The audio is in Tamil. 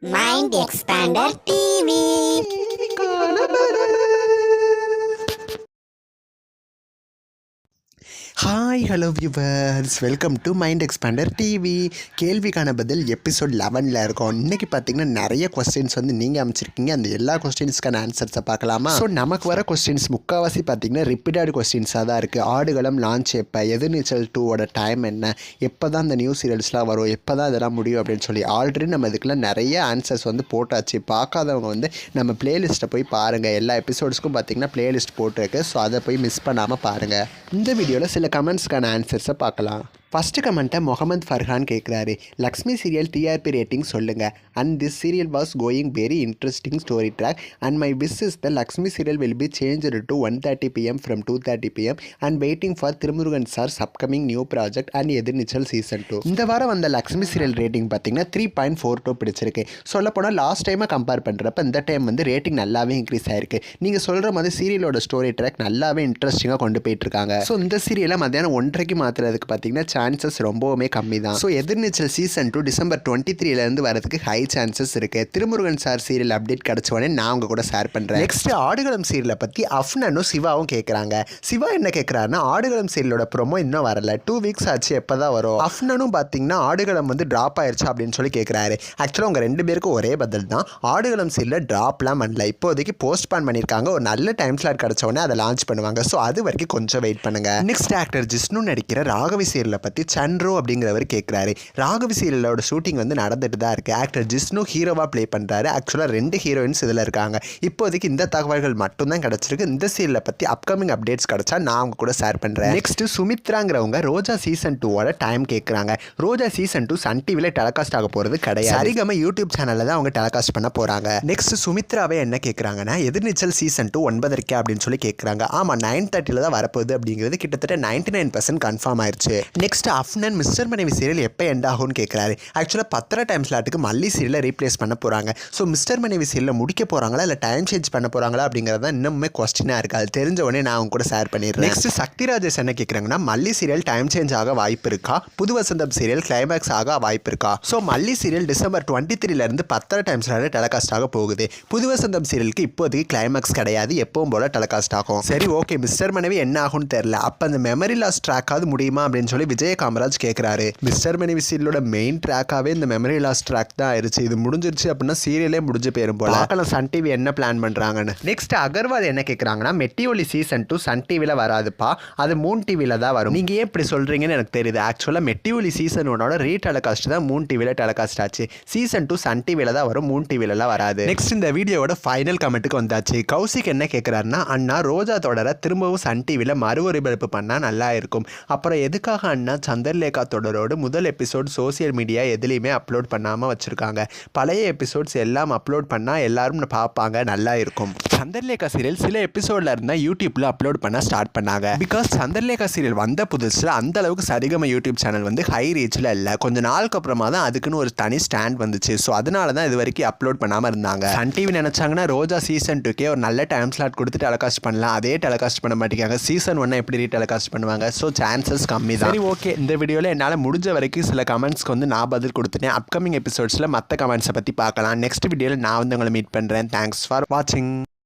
Mind Expander TV. Hi hello viewers, welcome to mind expander TV. கேள்விக்கான பதில் எபிசோட் 11ல் இருக்கும். இன்றைக்கி பார்த்தீங்கன்னா நிறைய கொஸ்டின்ஸ் வந்து நீங்கள் அமைச்சிருக்கீங்க. அந்த எல்லா கொஸ்டின்ஸ்க்கான ஆன்சர்ஸை பார்க்கலாமா? ஸோ நமக்கு வர கொஸ்டின்ஸ் முக்கால்வாசி பார்த்தீங்கன்னா ரிப்பீட்டட் கொஸ்டின்ஸாக தான் இருக்குது. ஆடுகளம் லான்ச் எப்போ, எதிர்நீச்சல் 2ஓட டைம் என்ன, எப்போ தான் இந்த நியூ சீரியல்ஸ்லாம் வரும், எப்போ தான் இதெல்லாம் முடியும் அப்படின்னு சொல்லி ஆல்ரெடி நம்ம இதுக்கெல்லாம் நிறைய ஆன்சர்ஸ் வந்து போட்டாச்சு. பார்க்காதவங்க வந்து நம்ம பிளேலிஸ்ட்டை போய் பாருங்கள். எல்லா எபிசோட்ஸ்க்கும் பார்த்தீங்கன்னா பிளேலிஸ்ட் போட்டிருக்கு. ஸோ அதை போய் மிஸ் பண்ணாமல் பாருங்கள். இந்த வீடியோவில் சில கமெண்ட்ஸ்க்கான ஆன்சர்ஸை பார்க்கலாம். ஃபஸ்ட்டு கமெண்ட்டை முகமது ஃபர்ஹான் கேட்குறாரு, லக்ஷ்மி சீரியல் டிஆர்பி ரேட்டிங் சொல்லுங்கள். And this serial was going very interesting story track and my wish is the Lakshmi serial will be changed to 1:30 PM from 2:30 PM and waiting for Thirumurugan sir's upcoming new project and Ethirneechal season 2. இந்த வாரம் வந்த லக்ஷ்மி சீரியல் ரேட்டிங் பார்த்தீங்கன்னா 3.42 பிடிச்சிருக்கு. சொல்லப்போனால் லாஸ்ட் டைமை கம்பேர் பண்ணுறப்ப இந்த டைம் வந்து ரேட்டிங் நல்லாவே இன்க்ரீஸ் ஆயிருக்கு. நீங்கள் சொல்கிற மாதிரி சீரியலோட ஸ்டோரி ட்ராக் நல்லாவே இன்ட்ரெஸ்டிங்காக கொண்டு போயிட்டுருக்காங்க. ஸோ இந்த சீரியலை மத்தியானம் 1:30க்கு மாற்றுறதுக்கு பார்த்தீங்கன்னா சான்சஸ் ரொம்பவுமே கம்மி தான். ஸோ எதிர்நீச்சல் சீசன் 2 டிசம்பர் 23 வரதுக்கு ஹை சான்சஸ் இருக்கு. திருமுருகன் சார் சீரியல் அப்டேட் கிடைச்ச உடனே நான் உங்க கூட ஷேர் பண்றேன். நெக்ஸ்ட் ஆடுகளம் சீரியலை பத்தி அஃப்னனும் சிவாவும் கேட்குறாங்க. சிவா என்ன கேட்குறாருன்னா, ஆடுகளம் சீரியலோட ப்ரோமோ இன்னும் வரல, 2 வீக்ஸ் ஆச்சு, எப்போதான் வரும்? அஃப்னனும் பார்த்தீங்கன்னா ஆடுகளம் வந்து ட்ராப் ஆயிடுச்சு அப்படின்னு சொல்லி கேட்குறாரு. ஆக்சுவலாக உங்க ரெண்டு பேருக்கும் ஒரே பதில் தான். ஆடுகளம் சீரியல் ட்ராப்லாம் பண்ணல, இப்போதைக்கு போஸ்ட்பான் பண்ணியிருக்காங்க. ஒரு நல்ல டைம் ஸ்லாட் கிடைச்ச உடனே அதை லான்ச் பண்ணுவாங்க. ஸோ அது வரைக்கும் கொஞ்சம் வெயிட் பண்ணுங்க. நெக்ஸ்ட் ஆக்டர் ஜிஷ்ணு நடிக்கிற ராகவி சீரியலை பற்றி சன்ரோ அப்படிங்கிறவர் கேட்குறாரு. ராகவி சீரியலோட ஷூட்டிங் வந்து நடந்துட்டு தான் இருக்குது. ஆக்டர் ஜிஷ்ணு ஹீரோவாக ப்ளே பண்ணுறாரு. ஆக்சுவலாக 2 ஹீரோயின்ஸ் இதில் இருக்காங்க. இப்போதைக்கு இந்த தகவல்கள் மட்டும்தான் கிடச்சிருக்கு. இந்த சீரியலை பற்றி அப்கமிங் அப்டேட்ஸ் கிடச்சா நான் அவங்க கூட ஷேர் பண்ணுறேன். நெக்ஸ்ட் சுமித்ராங்கிறவங்க ரோஜா சீசன் 2ஓட டைம் கேட்குறாங்க. ரோஜா சீசன் 2 சன் டிவியில் டெலிகாஸ்ட் ஆக போகிறது கிடையாது. சரிகம யூடியூப் சேனலில் தான் அவங்க டெலிகாஸ்ட் பண்ண போகிறாங்க. நெக்ஸ்ட் சுமித்ராவே என்ன கேட்குறாங்கன்னா, எதிர்நீச்சல் சீசன் 2 9:30 அப்படின்னு சொல்லி கேட்குறாங்க. ஆமாம், 9:30 தான் வரப்போகுது அப்படிங்கிறது கிட்டத்தட்ட 99% கன்ஃபார்ம் ஆயிடுச்சு. நெக்ஸ்ட் அஃப்னன் மிஸ்டர் மனைவி சீரியல் எப்போ எண்ட் ஆகும்னு கேட்குறாரு. ஆக்சுவலாக 10 டைம் ஸ்லாட்டுக்கு மல்லி சீரியலை ரீப்ளேஸ் பண்ண போகிறாங்க. ஸோ மிஸ்டர் மனைவி சீரியலை முடிக்க போகிறாங்களா இல்லை டைம் சேஞ்ச் பண்ண போகிறாங்களா அப்படிங்கிறது தான் இன்னுமே கொஸ்டினாக இருக்குது. அது தெரிஞ்ச உடனே நான் அவங்க கூட ஷேர் பண்ணிடுறேன். நெக்ஸ்ட் சக்தி ராஜேஷ் என்ன கேட்குறாங்கன்னா, மல்லி சீரியல் டைம் சேஞ்ச் ஆக வாய்ப்பு இருக்கா, புது வசந்தம் சீரியல் கிளைமேக்ஸ் ஆக வாய்ப்பு இருக்கா? ஸோ மல்லி serial December 23 10 time slot telecast ஆக போகுது. புது வசந்தம் சீரியலுக்கு இப்போதைக்கு கிளைமேக்ஸ் கிடையாது, எப்பவும் போல டெலிகாஸ்ட் ஆகும். சரி, ஓகே, மிஸ்டர் மனைவி என்ன ஆகும்னு தெரியல, அப்போ அந்த மெமரி லாஸ் ட்ராக்காவது முடியுமா அப்படின்னு சொல்லி விஜய காமராஜ் கேட்குறாரு. மிஸ்டர் மனைவி சீரியலோட மெயின் ட்ராக்காகவே இந்த மெமரி லாஸ் ட்ராக் தான் ஆயிடுச்சு. இது முடிஞ்சிருச்சு அப்படின்னா சீரியலே முடிஞ்சு போயிரும் போல. பார்க்கலாம் சன் டிவி என்ன பிளான் பண்ணுறாங்கன்னு. நெக்ஸ்ட் அகர்வால் என்ன கேட்குறாங்கன்னா, மெட்டி ஒலி சீசன் 2 சன் டிவியில் வராதுப்பா, அது மூன் டிவியில் தான் வரும். நீங்கள் ஏன் இப்படி சொல்கிறீங்கன்னு எனக்கு தெரியுது. ஆக்சுவலாக மெட்டி ஒலி சீசன் 1ஓட ரீடெலிகாஸ்ட் தான் மூன் டிவியில் டெலிகாஸ்ட் ஆச்சு. சீசன் 2 சன் டிவியில் தான் வரும், மூன் டிவிலலாம் வராது. நெக்ஸ்ட் இந்த வீடியோவோட ஃபைனல் கமெண்ட்டுக்கு வந்தாச்சு. கௌசிக் என்ன கேட்குறாருன்னா, அண்ணா ரோஜா தொடரை திரும்பவும் சன் டிவியில் மறு ஒளிபரப்பு பண்ணால் நல்லா இருக்கும். அப்புறம் எதுக்காக அண்ணா சந்திரலேகா தொடரோடு முதல் எபிசோட் சோசியல் மீடியா எதுலேயுமே அப்லோட் பண்ணாமல் வச்சுருக்காங்க? பழைய எபிசோட்ஸ் எல்லாம் அப்லோட் பண்ணால் எல்லாரும் பார்ப்பாங்க, நல்லா இருக்கும். சந்திரலேகா சீரியல் சில எபிசோடில் இருந்தால் யூடியூப்பில் அப்லோட் பண்ண ஸ்டார்ட் பண்ணாங்க. பிகாஸ் சந்திரலேகா சீரியல் வந்த புதுசில் அந்த அளவுக்கு சரிகம யூடியூப் சேனல் வந்து ஹை ரீச்சில் இல்லை. கொஞ்சம் நாளுக்கு அப்புறமா தான் அதுக்குன்னு ஒரு தனி ஸ்டாண்ட் வந்துச்சு. ஸோ அதனால தான் இது வரைக்கும் அப்லோட் பண்ணாமல் இருந்தாங்க. சன் டிவி நினச்சாங்கன்னா ரோஜா சீசன் 2கே ஒரு நல்ல டைம் ஸ்லாட் கொடுத்து டெலிகாஸ்ட் பண்ணலாம். அதே டெலிகாஸ்ட் பண்ண மாட்டேங்காங்க. சீசன் 1 எப்படி டெலிகாஸ்ட் பண்ணுவாங்க? ஸோ சான்சஸ் கம்மி தான். சரி, ஓகே, இந்த வீடியோவில் என்னால் முடிஞ்ச வரைக்கும் சில கமெண்ட்ஸ்க்கு வந்து நான் பதில் கொடுத்துட்டேன். அப்கமிங் எபிசோட்ஸில் மற்ற கமெண்ட்ஸை பற்றி பார்க்கலாம். நெக்ஸ்ட் வீடியோவில் நான் வந்து உங்களை மீட் பண்ணுறேன். தேங்க்ஸ் ஃபார் வாட்சிங்.